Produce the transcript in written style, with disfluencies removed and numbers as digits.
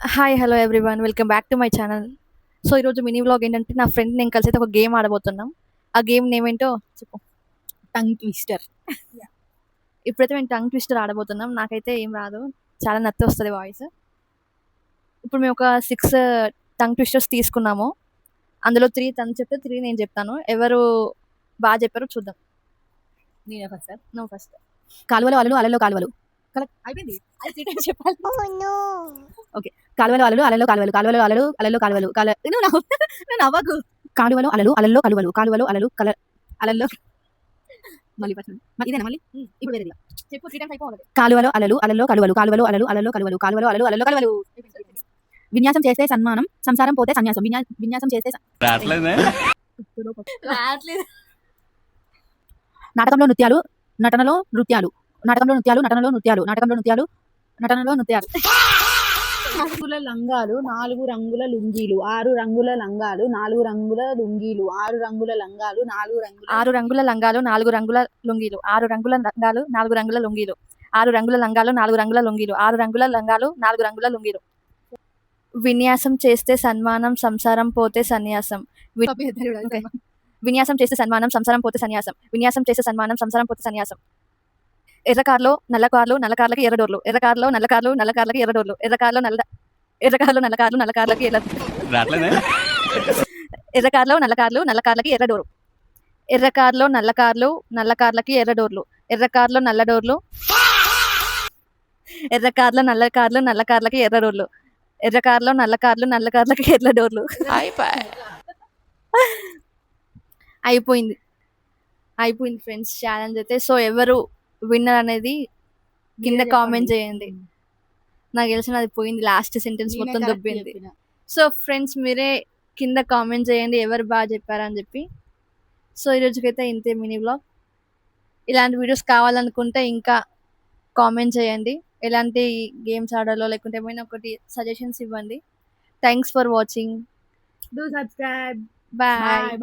Hi hello everyone welcome back to my channel. So ఈరోజు mini vlog ఏంటంటే నా friend నేను కలిసి అయితే ఒక గేమ్ ఆడబోతున్నాం. ఆ గేమ్ నేమ్ ఏంటో చెప్పు. Tongue twister. ఇప్పుడైతే మేము టంగ్ ట్విస్టర్ ఆడబోతున్నాం. నాకైతే ఏం రాదు, చాలా నత్తి వస్తుంది వాయిస్. ఇప్పుడు మేము ఒక 6 టంగ్ ట్విస్టర్స్ తీసుకున్నాము. అందులో 3 తను చెప్తే 3 నేను చెప్తాను. ఎవరు బాగా చెప్పారో చూద్దాం. నేనే ఫస్ట్. నువ్వు ఫస్ట్. కాలువలు అలలు అలలో కాలువలు. అయిపోయింది, అది 3 టైమ్స్ చెప్పాలి. ఓకే. కాలువలు అలలు అలలో కాలువలు కాలువలు అలలు అలలో కాలువలు నువ్వు నవ్వకు. కాలువలు అలలు అలల్లో కలువలు కాలువలు అలలు అలల్లో మళ్ళీ ఫస్ట్ ఇదేనా మళ్ళీ ఇప్పుడు వేరేది. చెప్పు, 3 టైమ్స్ అయిపోవాలి. కాలువలు అలలు అలలో కలువలు కాలువలు అలలు అలలో కలువలు కాలువలు అలలు అలలో కలువలు. విన్యాసం చేస్తే సన్మానం సంసారం పోతే సన్యాసం విన్యాసం చేస్తే నాటకంలో నృత్యాలు నటనలో నృత్యాలు నాటకంలో నృత్యాలు నటనలో నృత్యాలు నాటకంలో నృత్యాలు నటనలో నృత్యాలు. 4 లంగాలు 4 రంగుల లుంగీలు 6 రంగుల లంగాలు 4 రంగుల లుంగీలు 6 రంగుల లంగాలు 4 రంగుల 6 రంగుల లంగాలు 4 రంగుల లుంగీలు 6 రంగుల లంగాలు 4 రంగుల లుంగీలు 6 రంగుల లంగాలు 4 రంగుల లుంగీలు 6 రంగుల లంగాలు 4 రంగుల లుంగీలు. విన్యాసం చేస్తే సన్మానం సంసారం పోతే సన్యాసం. Okay. విన్యాసం చేస్తే సన్మానం సంసారం పోతే సన్యాసం. విన్యాసం చేస్తే సన్మానం సంసారం పోతే సన్యాసం. ఎర్ర కార్లో నల్ల కార్లు నల్ల కార్లకి ఎర్ర డోర్లు. ఎర్ర కార్లో నల్ల కార్లు నల్ల కార్లకి ఎర్ర డోర్లు. ఎర్ర కార్లో నల్ల కార్లు నల్ల కార్లకి ఎర్ర కార్లో నల్ల కార్లు నల్ల కార్లకి ఎర్ర డోరు. ఎర్ర కార్లో నల్ల కార్లు నల్ల కార్లకి ఎర్ర డోర్లు. ఎర్ర కార్లో నల్ల డోర్లు ఎర్ర కార్లో నల్ల కార్లు నల్ల కార్లకి ఎర్ర డోర్లు. ఎర్ర కార్లో నల్ల కార్లు నల్ల కార్లకి ఎర్ర డోర్లు. అయిపోయింది అయిపోయింది ఫ్రెండ్స్ ఛాలెంజ్ అయితే. సో ఎవరు విన్నర్ అనేది కింద కామెంట్ చేయండి. నాకు తెలిసిన అది పోయింది, లాస్ట్ సెంటెన్స్ మొత్తం దొబ్బింది. సో ఫ్రెండ్స్ మీరే కింద కామెంట్ చేయండి ఎవరు బాగా చెప్పారని చెప్పి. సో ఈరోజుకైతే ఇంతే మినీ బ్లాగ్. ఇలాంటి వీడియోస్ కావాలనుకుంటే ఇంకా కామెంట్ చేయండి, ఎలాంటి గేమ్స్ ఆడాలో లేకుంటే ఏమైనా ఒకటి సజెషన్స్ ఇవ్వండి. Thanks for watching. Do subscribe. Bye.